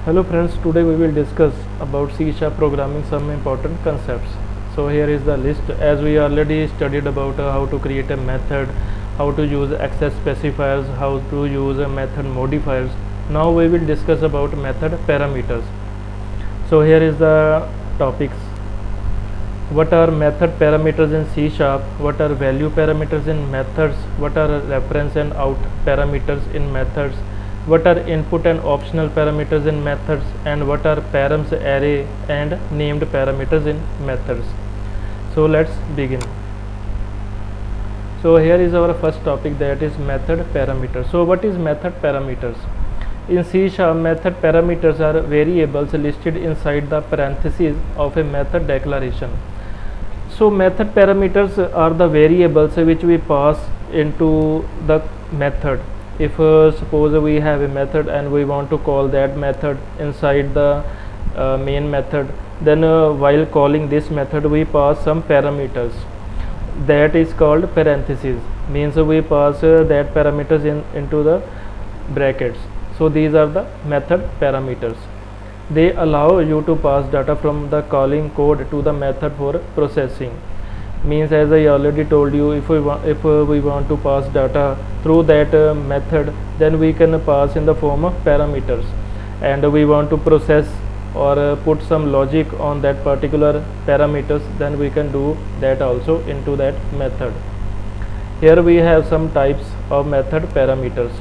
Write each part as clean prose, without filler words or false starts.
Hello friends, today we will discuss about C# programming some important concepts. So here is the list. As we already studied about how to create a method, how to use access specifiers, how to use a method modifiers. Now we will discuss about method parameters. So here is the topics. What are method parameters in C#? What are value parameters in methods? What are reference and out parameters in methods? What are input and optional parameters in methods? And what are params array and named parameters in methods? So let's begin. So here is our first topic, that is method parameters. So what is method parameters? In C#, method parameters are variables listed inside the parentheses of a method declaration. So method parameters are the variables which we pass into the method. If suppose we have a method and we want to call that method inside the main method, then while calling this method we pass some parameters, that is called parentheses, means we pass that parameters into the brackets. So these are the method parameters. They allow you to pass data from the calling code to the method for processing. Means, as I already told you, if we want to pass data through that method, then we can pass in the form of parameters, and we want to process or put some logic on that particular parameters, then we can do that also into that method. Here we have some types of method parameters: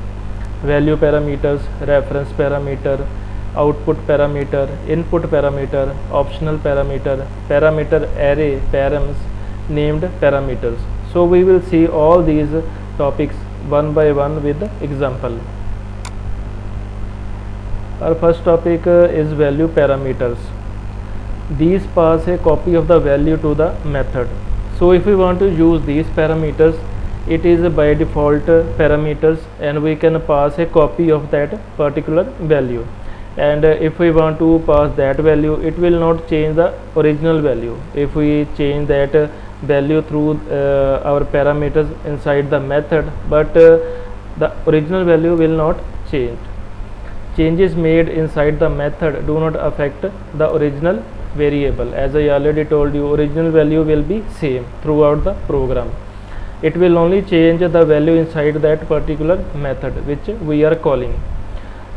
value parameters, reference parameter, output parameter, input parameter, optional parameter, parameter array, params, named parameters. So we will see all these topics one by one with the example. Our first topic is value parameters. These pass a copy of the value to the method. So if we want to use these parameters, it is by default parameters, and we can pass a copy of that particular value. And if we want to pass that value, it will not change the original value. If we change that value through our parameters inside the method, but the original value will not change. Changes made inside the method do not affect the original variable. As I already told you, original value will be same throughout the program. It will only change the value inside that particular method which we are calling.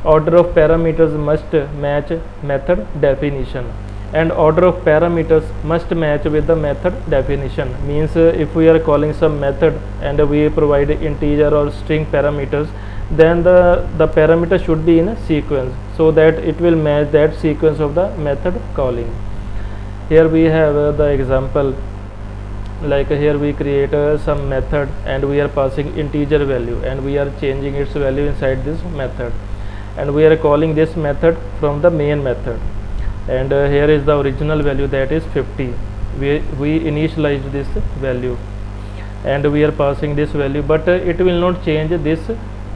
Order of parameters must match method definition, and order of parameters must match with the method definition. Means, if we are calling some method and we provide integer or string parameters, then the parameter should be in a sequence, so that it will match that sequence of the method calling. Here we have the example, like here we create some method and we are passing integer value, and we are changing its value inside this method, and we are calling this method from the main method. And here is the original value, that is 50. We initialized this value and we are passing this value, but it will not change this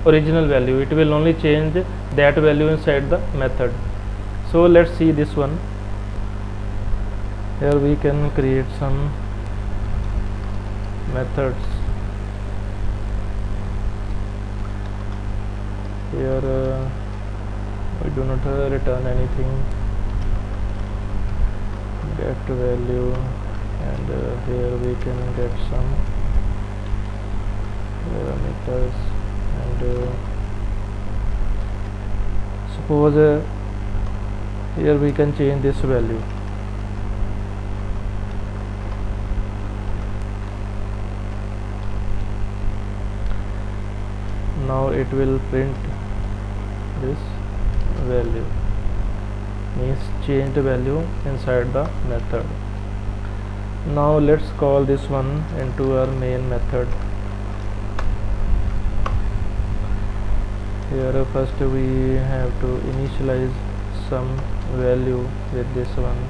original value. It will only change that value inside the method. So let's see this one. Here we can create some methods. Here we do not return anything, get value, and here we can get some parameters, and suppose here we can change this value. Now it will print this value, means change the value inside the method. Now let's call this one into our main method. Here first we have to initialize some value with this one.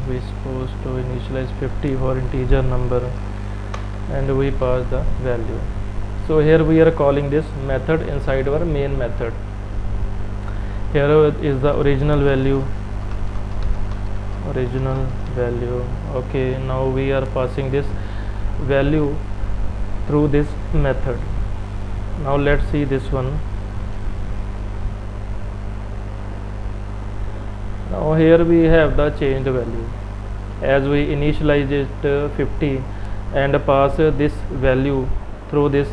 We supposed to initialize 50 for integer number, and we pass the value. So here we are calling this method inside our main method. Here is the original value. Okay, now we are passing this value through this method. Now let's see this one. Now here we have the changed value. As we initialize it 50 and pass this value through this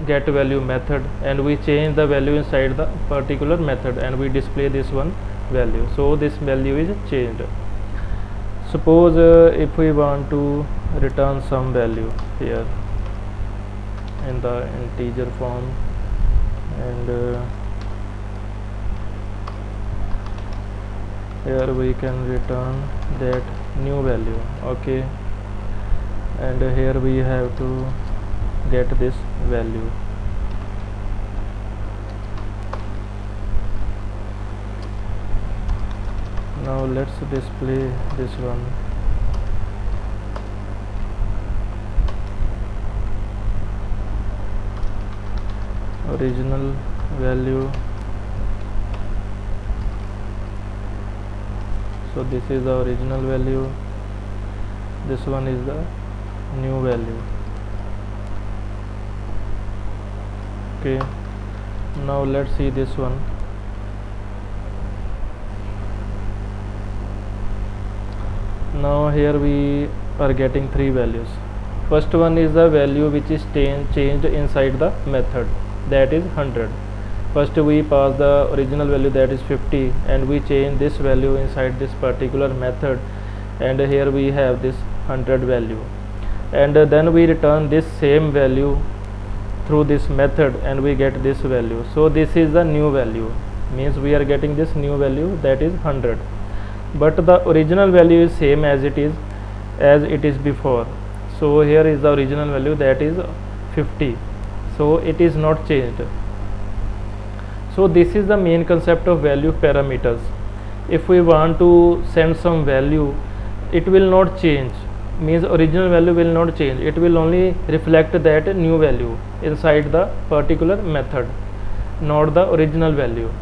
get value method, and we change the value inside the particular method and we display this one value, so this value is changed. Suppose if we want to return some value here in the integer form, and here we can return that new value, okay, and here we have to get this value. Now let's display this one. Original value. So this is the original value, this one is the new value. Okay, now let's see this one. Now here we are getting three values. First one is the value which is changed inside the method, that is 100. First we pass the original value, that is 50, and we change this value inside this particular method, and here we have this 100 value, and then we return this same value through this method and we get this value. So this is the new value, means we are getting this new value, that is 100, but the original value is same as it is before. So here is the original value, that is 50, so it is not changed. So this is the main concept of value parameters. If we want to send some value, it will not change, means original value will not change, it will only reflect that new value inside the particular method, not the original value.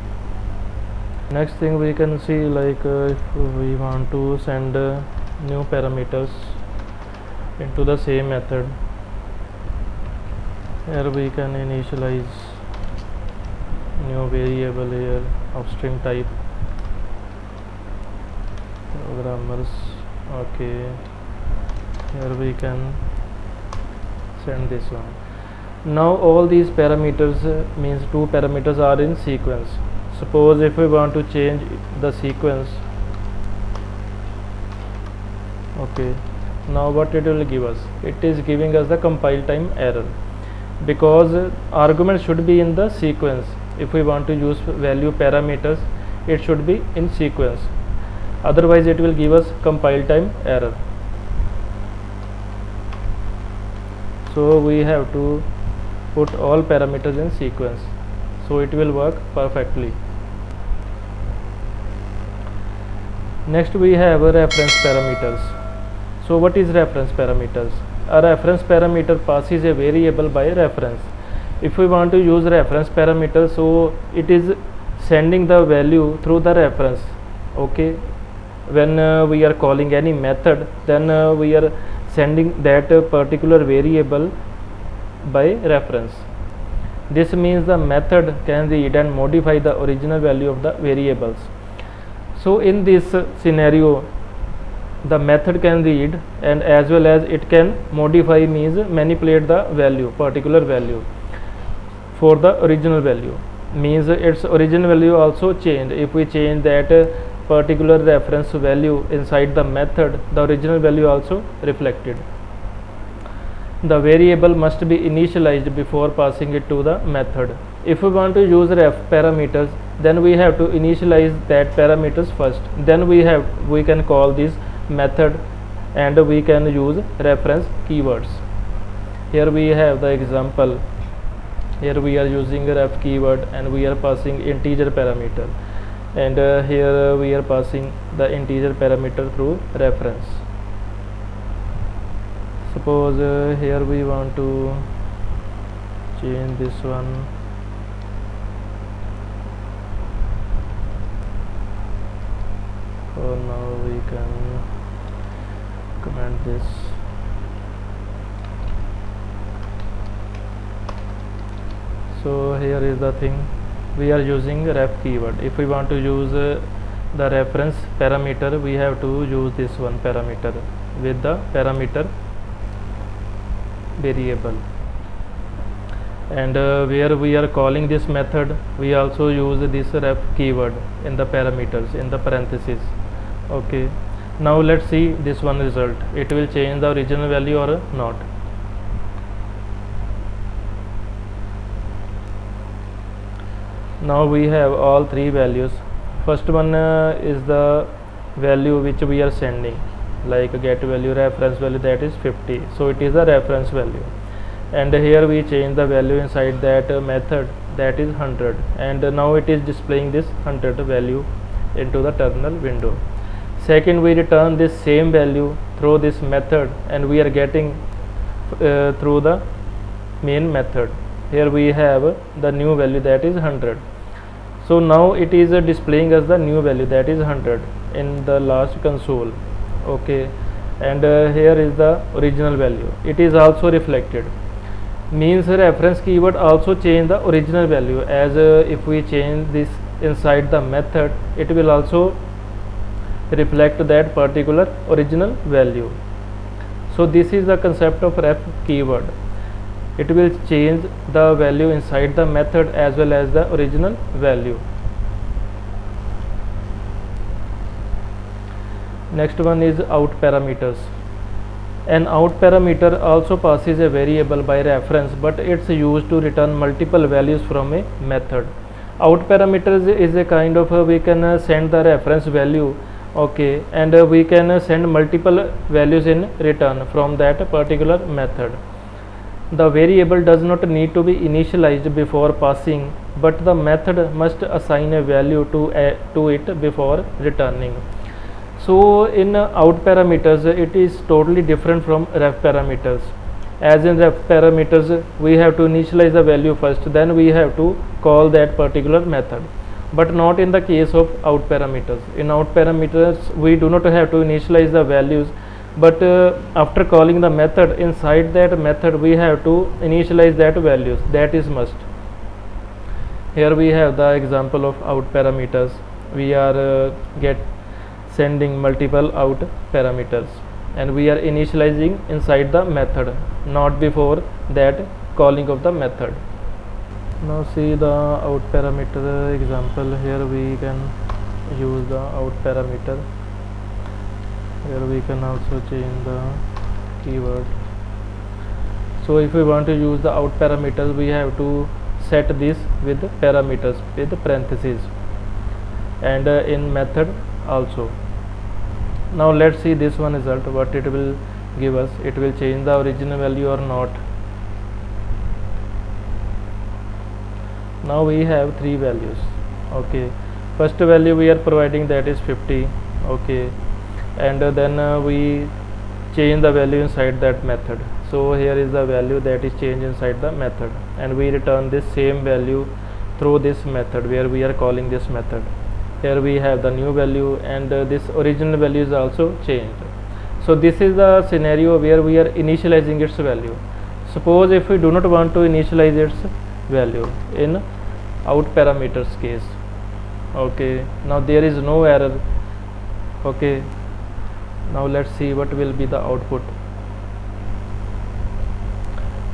Next thing we can see, like if we want to send new parameters into the same method, here we can initialize new variable here of string type, programmers, okay, here we can send this one. Now all these parameters means two parameters are in sequence. Suppose if we want to change the sequence, okay, now what it will give us? It is giving us the compile time error, because argument should be in the sequence. If we want to use value parameters, it should be in sequence, otherwise it will give us compile time error. So we have to put all parameters in sequence, so it will work perfectly. Next we have reference parameters. So what is reference parameters? A reference parameter passes a variable by reference. If we want to use reference parameter, so it is sending the value through the reference, okay. When we are calling any method, then we are sending that particular variable by reference. This means the method can read and modify the original value of the variables. So in this scenario, the method can read and as well as it can modify, means manipulate the value, particular value for the original value, means its original value also changed. If we change that particular reference value inside the method, the original value also reflected. The variable must be initialized before passing it to the method. If we want to use ref parameters, then we have to initialize that parameters first, then we can call this method and we can use reference keywords. Here we have the example. Here we are using a ref keyword and we are passing integer parameter, and here we are passing the integer parameter through reference. Suppose here we want to change this one. For now we can comment this. So here is the thing, we are using ref keyword. If we want to use the reference parameter, we have to use this one parameter with the parameter variable. And where we are calling this method, we also use this ref keyword in the parameters in the parentheses. Okay, now let's see this one result. It will change the original value or not. Now we have all three values. First one is the value which we are sending, like get value, reference value, that is 50. So it is a reference value, and here we change the value inside that method, that is 100, and now it is displaying this 100 value into the terminal window. Second, we return this same value through this method, and we are getting through the main method. Here we have the new value, that is 100. So now it is displaying us the new value, that is 100 in the last console. Okay, and here is the original value, it is also reflected. Means reference keyword also change the original value, as if we change this inside the method, it will also reflect that particular original value. So this is the concept of ref keyword. It will change the value inside the method as well as the original value. Next one is out parameters. An out parameter also passes a variable by reference, but it's used to return multiple values from a method. Out parameters is a kind of we can send the reference value, okay, and we can send multiple values in return from that particular method. The variable does not need to be initialized before passing, but the method must assign a value to it before returning. So in out parameters, it is totally different from ref parameters. As in ref parameters, we have to initialize the value first, then we have to call that particular method, but not in the case of out parameters. In out parameters, we do not have to initialize the values, but after calling the method, inside that method we have to initialize that values, that is must. Here we have the example of out parameters. We are sending multiple out parameters, and we are initializing inside the method, not before that calling of the method. Now see the out parameter example. Here we can use the out parameter. Here we can also change the keyword. So if we want to use the out parameters, we have to set this with parameters with parentheses, and in method also. Now let's see this one result, what it will give us. It will change the original value or not. Now we have three values. Okay, first value we are providing, that is 50. Okay, and then we change the value inside that method. So here is the value that is changed inside the method, and we return this same value through this method where we are calling this method. Here we have the new value, and this original value is also changed. So this is the scenario where we are initializing its value. Suppose if we do not want to initialize its value in out parameters case. Okay, now there is no error. Okay, now let's see what will be the output.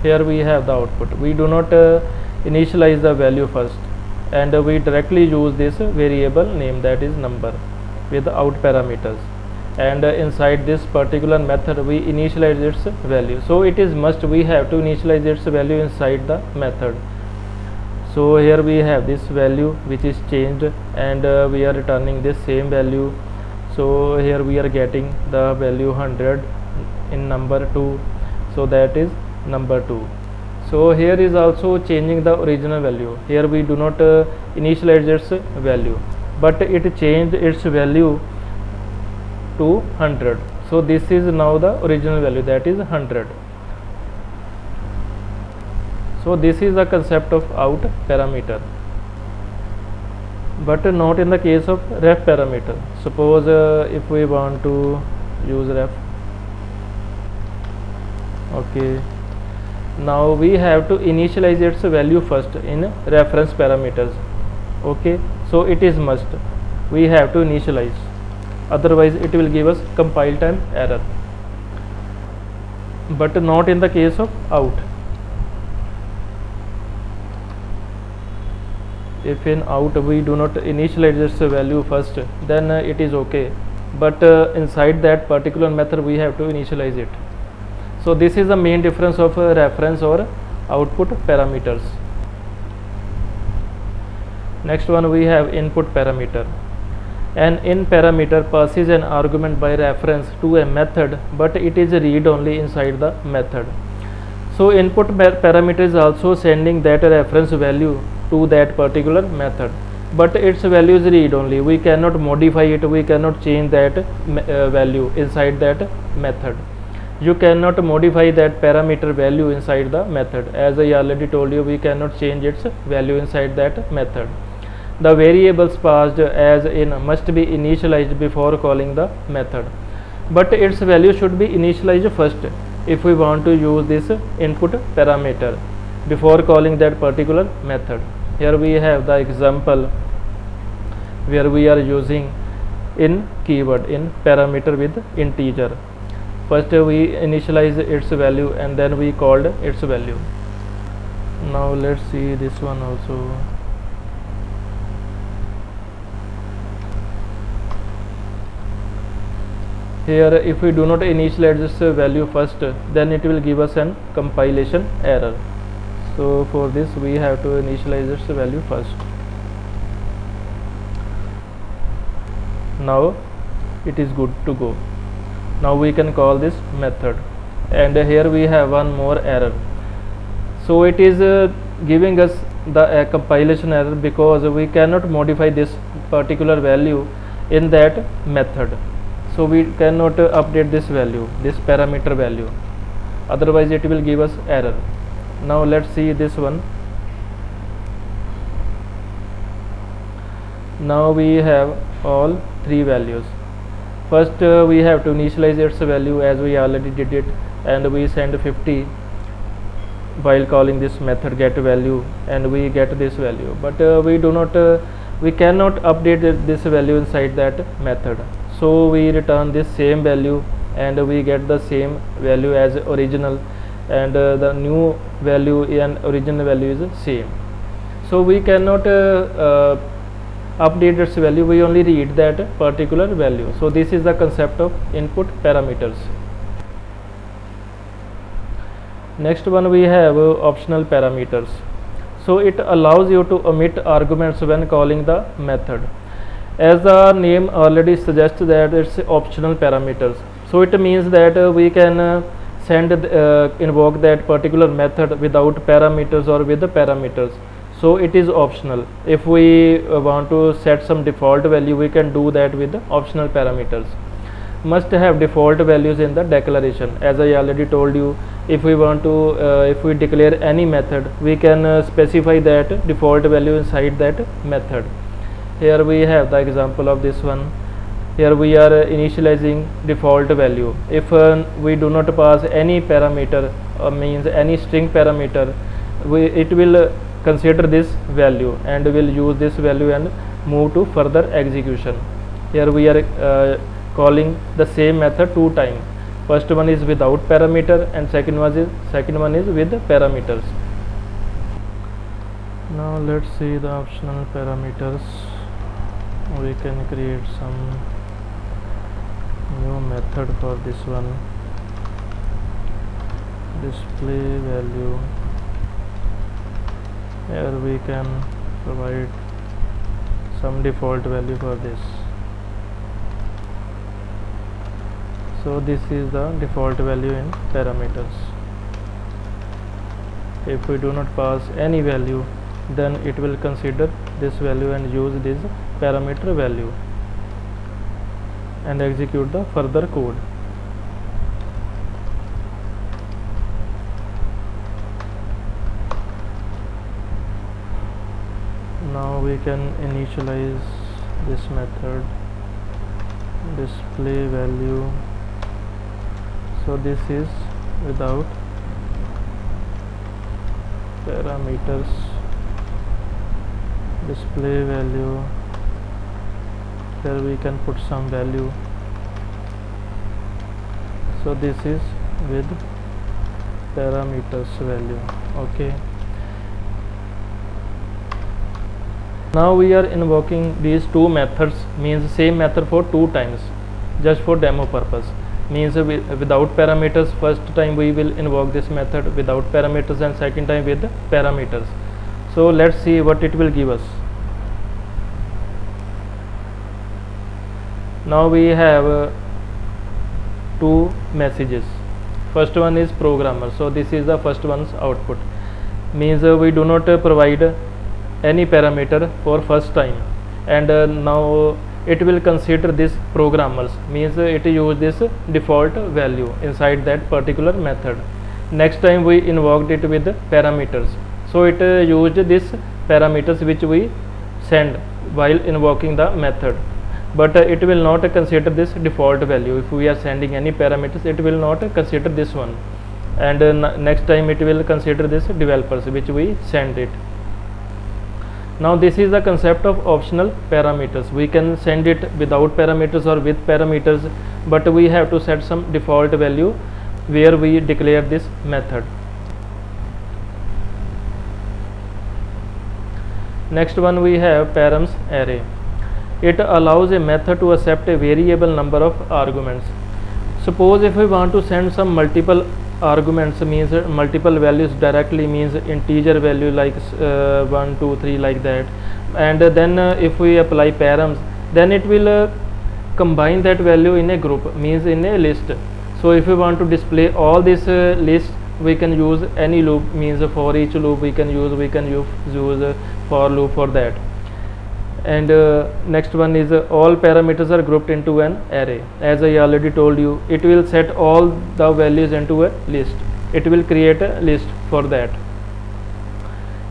Here we have the output. We do not initialize the value first, and we directly use this variable name, that is number, with out parameters, and inside this particular method we initialize its value. So it is must we have to initialize its value inside the method. So here we have this value which is changed, and we are returning this same value. So here we are getting the value 100 in number 2, so that is number 2. So here is also changing the original value. Here we do not initialize its value, but it changed its value to 100. So this is now the original value, that is 100. So this is the concept of out parameter, but not in the case of ref parameter. Suppose if we want to use ref. Okay, now we have to initialize its value first in reference parameters. Okay, so it is must. we have to initialize, otherwise it will give us compile time error, but not in the case of out. If in out we do not initialize this value first, then it is okay, but inside that particular method we have to initialize it. So this is the main difference of reference or output parameters. Next one, we have input parameter. An in parameter passes an argument by reference to a method, but it is read only inside the method. So input parameter is also sending that reference value to that particular method, but its value is read only. We cannot modify it, we cannot change that value inside that method. You cannot modify that parameter value inside the method. As I already told you, we cannot change its value inside that method. The variables passed as in must be initialized before calling the method, but its value should be initialized first if we want to use this input parameter before calling that particular method. Here we have the example where we are using in keyword in parameter with integer. First we initialize its value and then we called its value. Now let's see this one also. Here if we do not initialize this value first, then it will give us an compilation error. So for this we have to initialize its value first. Now it is good to go. Now we can call this method, and here we have one more error. So it is giving us the compilation error because we cannot modify this particular value in that method. So we cannot update this value, this parameter value, otherwise it will give us error. Now let's see this one. Now we have all three values. First we have to initialize its value as we already did it, and we send 50 while calling this method get value, and we get this value, but we cannot update this value inside that method. So we return this same value and we get the same value as original, and the new value and original value is same. So we cannot update its value, we only read that particular value. So this is the concept of input parameters. Next one we have optional parameters. So it allows you to omit arguments when calling the method. As the name already suggests that it's optional parameters, so it means that we can invoke that particular method without parameters or with the parameters. So it is optional. If we want to set some default value, we can do that with the optional parameters. Must have default values in the declaration. As I already told you, if we want to if we declare any method, we can specify that default value inside that method. Here we have the example of this one. Here we are initializing default value. If we do not pass any parameter, means any string parameter, it will consider this value and will use this value and move to further execution. Here we are calling the same method two times. First one is without parameter and second one is with parameters. Now let's see the optional parameters. We can create some new method for this one. Display value. Here we can provide some default value for this. So this is the default value in parameters. If we do not pass any value, then it will consider this value and use this parameter value and execute the further code. Now we can initialize this method display value. So this is without parameters display value Here we can put some value. So this is with parameters value. Okay, now we are invoking these two methods, means same method for two times, just for demo purpose. Means without parameters, first time we will invoke this method without parameters, and second time with parameters. So let's see what it will give us. Now we have two messages. First one is programmer, so this is the first one's output. Means we do not provide any parameter for first time, and now it will consider this programmers, means it use this default value inside that particular method. Next time we invoked it with parameters, so it used this parameters which we send while invoking the method, but it will not consider this default value. If we are sending any parameters, it will not consider this one, and next time it will consider this developers which we send it. Now this is the concept of optional parameters. We can send it without parameters or with parameters, but we have to set some default value where we declare this method. Next one we have Params Array. It allows a method to accept a variable number of arguments. Suppose if we want to send some multiple arguments, means multiple values directly, means integer value like 1 2 3 like that, and then if we apply params, then it will combine that value in a group, means in a list. So if we want to display all this list, we can use any loop, means for each loop we can use for loop for that. And next one is all parameters are grouped into an array. As I already told you, it will set all the values into a list. It will create a list for that.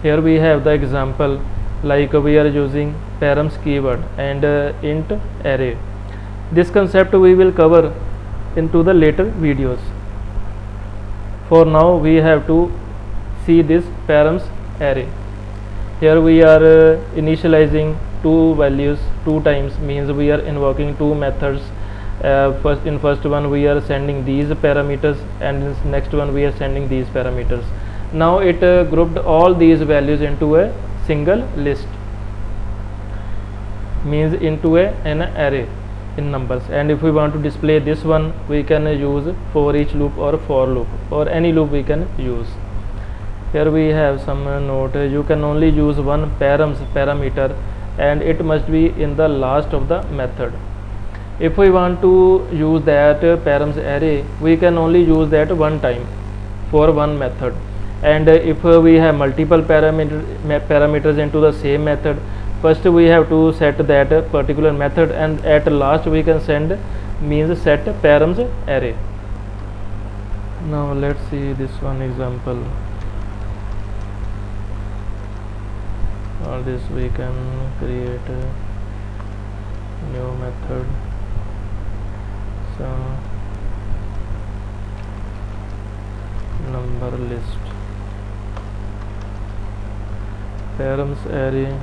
Here we have the example, like we are using params keyword and int array. This concept we will cover into the later videos. For now we have to see this params array. Here we are initializing two values two times, means we are invoking two methods. First one we are sending these parameters, and in next one we are sending these parameters. Now it grouped all these values into a single list, means into an array in numbers. And if we want to display this one, we can use for each loop or for loop, or any loop we can use. Here we have some note. You can only use one params parameter, and it must be in the last of the method. If we want to use that params array, we can only use that one time for one method. And if we have multiple parameters into the same method, first we have to set that particular method, and at last we can send, means set params array. Now let's see this one example. All this we can create a new method. So number list, params array.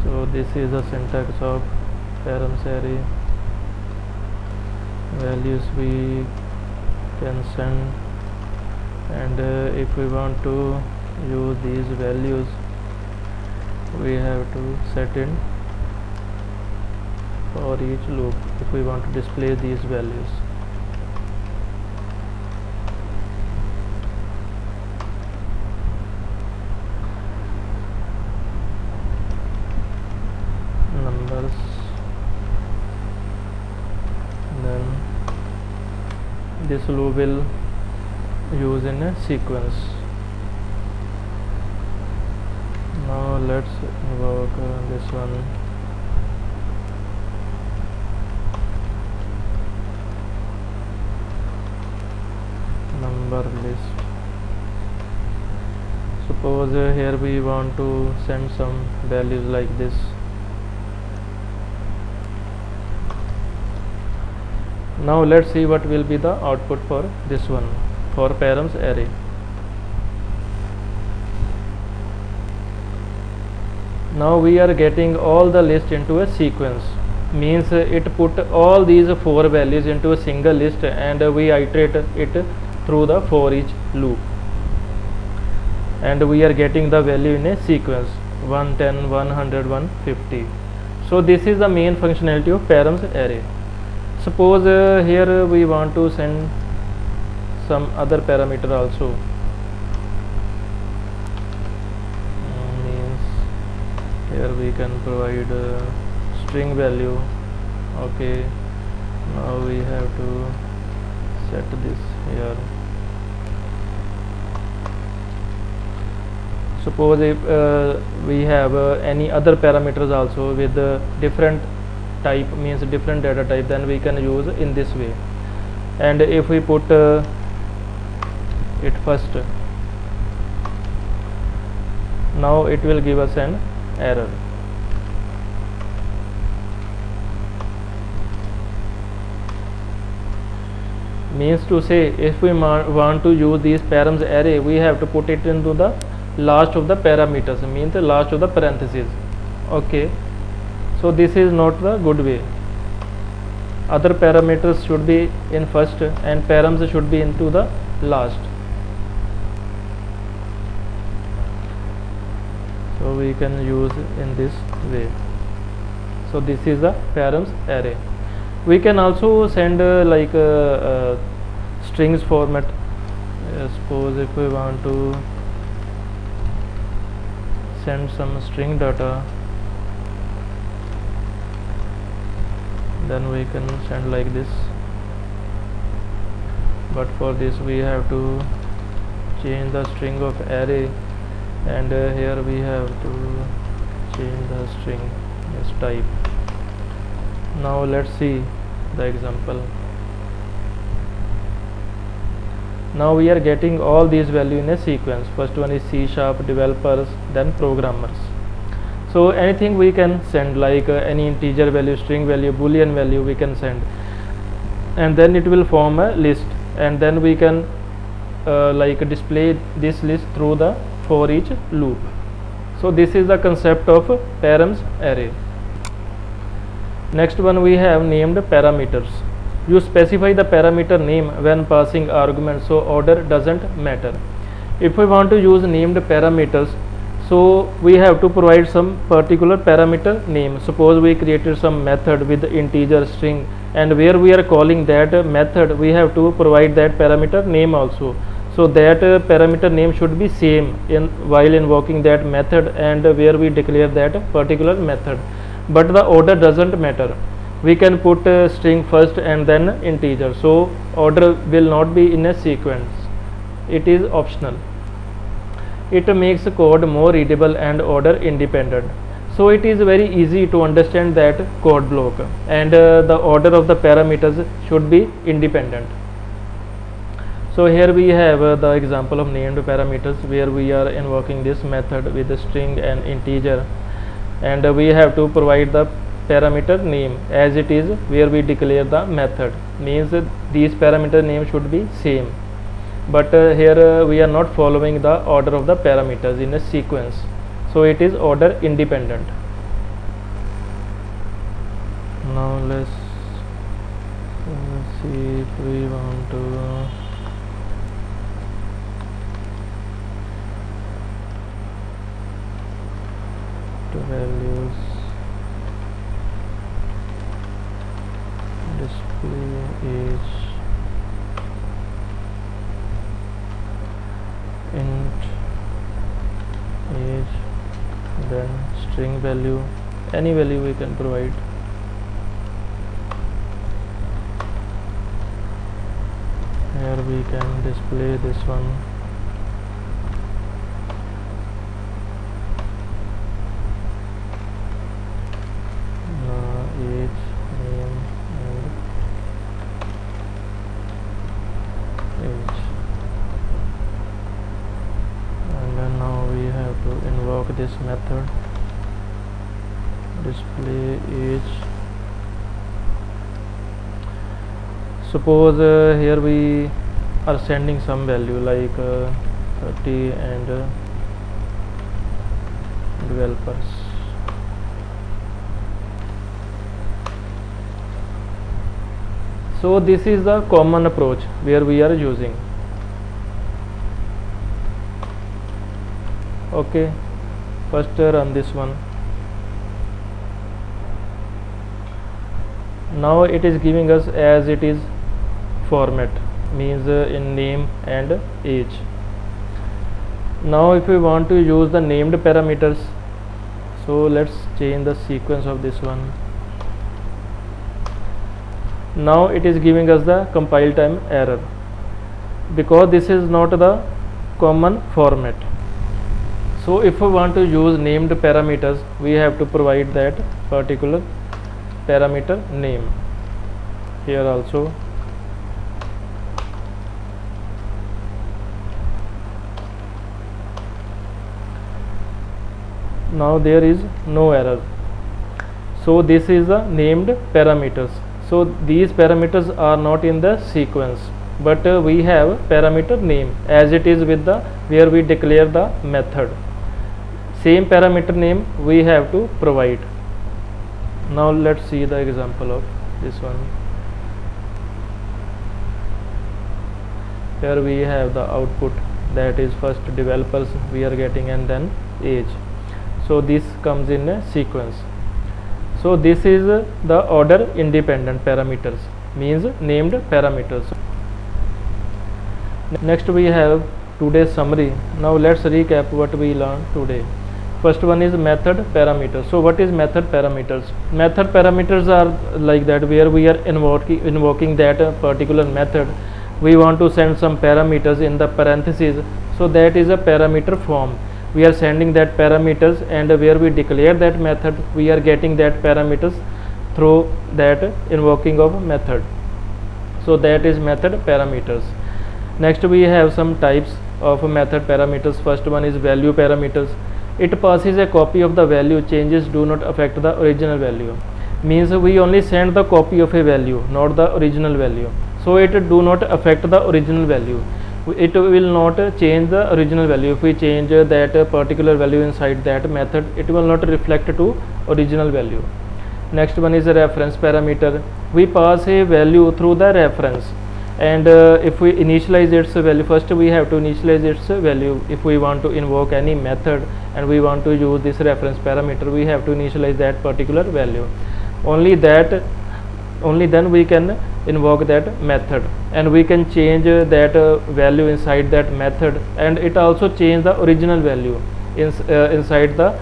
So this is the syntax of params array. Values we can send, and if we want to use these values, we have to set in for each loop if we want to display these values. Numbers, then this loop will use in a sequence. Now let's invoke this one. Number list. Suppose here we want to send some values like this. Now let's see what will be the output for this one, for params array. Now we are getting all the list into a sequence. means it put all these 4 values into a single list, and we iterate it through the for each loop, and we are getting the value in a sequence 110, 100, 150. So this is the main functionality of params array. Suppose here we want to send some other parameter also. Means here we can provide string value. Okay, now we have to set this here. Suppose if we have any other parameters also with different type, means different data type, then we can use in this way. And if we put it first, now it will give us an error. Means to say, if we want to use these params array, we have to put it into the last of the parameters, means the last of the parentheses. Okay, so this is not the good way. Other parameters should be in first and params should be into the last. So we can use in this way. So this is the params array. We can also send like strings format. Suppose if we want to send some string data, then we can send like this, but for this we have to change the string of array, and here we have to change the string as type. Now let's see the example. Now we are getting all these values in a sequence. First one is CSharp, developers, then programmers. So anything we can send, like any integer value, string value, boolean value we can send, and then it will form a list, and then we can like display this list through the for each loop. So this is the concept of params array. Next one we have named parameters. You specify the parameter name when passing arguments, so order doesn't matter. If we want to use named parameters, so we have to provide some particular parameter name. Suppose we created some method with integer string, and where we are calling that method, we have to provide that parameter name also. So that parameter name should be same in while invoking that method and where we declare that particular method. But the order doesn't matter. We can put a string first and then integer, so order will not be in a sequence. It is optional. It makes code more readable and order independent. So it is very easy to understand that code block, and the order of the parameters should be independent. So here we have the example of named parameters, where we are invoking this method with a string and integer, and we have to provide the parameter name as it is where we declare the method. Means these parameter name should be same, but here we are not following the order of the parameters in a sequence, so it is order independent. Now let's see if we want to values display age int age, then string value, any value we can provide. Here we can display this one. Age, name, and age, and then now we have to invoke this method display age. Suppose here we are sending some value like 30 and developers. So this is the common approach where we are using. Okay, first run this one. Now it is giving us as it is format, means in name and age. Now if we want to use the named parameters, so let's change the sequence of this one. Now it is giving us the compile time error because this is not the common format. So if we want to use named parameters, we have to provide that particular parameter name. Here also now there is no error. So this is the named parameters. So these parameters are not in the sequence, but we have parameter name as it is with the where we declare the method. Same parameter name we have to provide. Now let's see the example of this one. Here we have the output, that is first developers we are getting and then age. So this comes in a sequence. So this is the order independent parameters, means named parameters. Next we have today's summary. Now let's recap what we learned today. First one is method parameters. So what is method parameters? Method parameters are like that where we are invoking that particular method. We want to send some parameters in the parentheses, so that is a parameter form. We are sending that parameters, and where we declare that method, we are getting that parameters through that invoking of method. So that is method parameters. Next we have some types of method parameters. First one is value parameters. It passes a copy of the value. Changes do not affect the original value, means we only send the copy of a value, not the original value. So it do not affect the original value. It will not change the original value. If we change that particular value inside that method, it will not reflect to original value. Next one is a reference parameter. We pass a value through the reference, and if we initialize its value, first we have to initialize its value. If we want to invoke any method and we want to use this reference parameter, we have to initialize that particular value. Only then we can invoke that method, and we can change that value inside that method, and it also change the original value inside the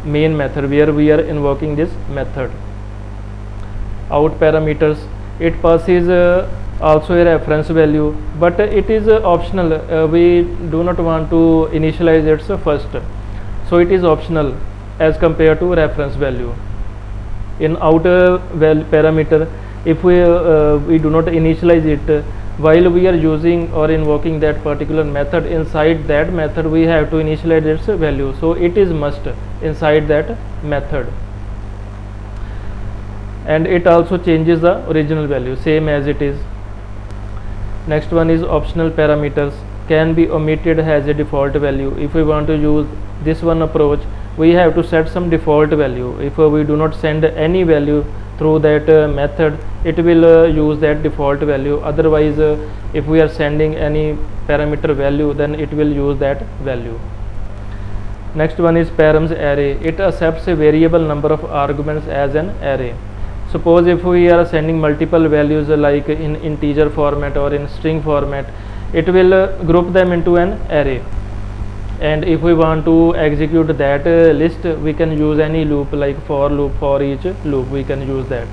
main method where we are invoking this method. Out parameters, it passes also a reference value, but it is optional. We do not want to initialize it first, so it is optional as compared to reference value. In outer parameter, if we do not initialize it while we are using or invoking that particular method, inside that method we have to initialize its value, so it is must inside that method, and it also changes the original value same as it is. Next one is optional parameters, can be omitted as a default value. If we want to use this one approach, we have to set some default value. If we do not send any value through that method, it will use that default value. Otherwise, if we are sending any parameter value, then it will use that value. Next one is Params Array. It accepts a variable number of arguments as an array. Suppose if we are sending multiple values like in integer format or in string format, it will group them into an array. And if we want to execute that list, we can use any loop like for loop, for each loop we can use that.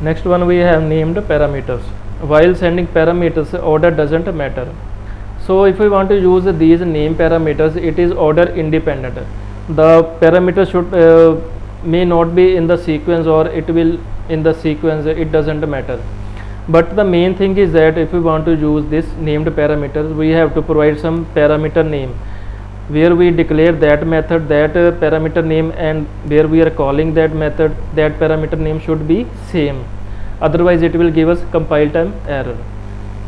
Next one we have named parameters. While sending parameters, order doesn't matter. So if we want to use these name parameters, it is order independent. The parameter should may not be in the sequence, or it will in the sequence, it doesn't matter. But the main thing is that if we want to use this named parameters, we have to provide some parameter name where we declare that method, that parameter name, and where we are calling that method, that parameter name should be same. Otherwise it will give us compile time error,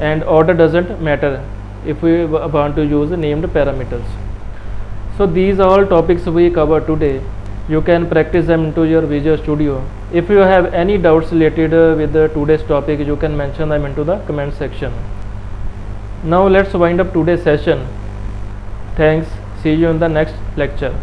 and order doesn't matter if we want to use named parameters. So these all topics we cover today. You can practice them into your Visual Studio. If you have any doubts related with today's topic, you can mention them into the comment section. Now let's wind up today's session. Thanks. See you in the next lecture.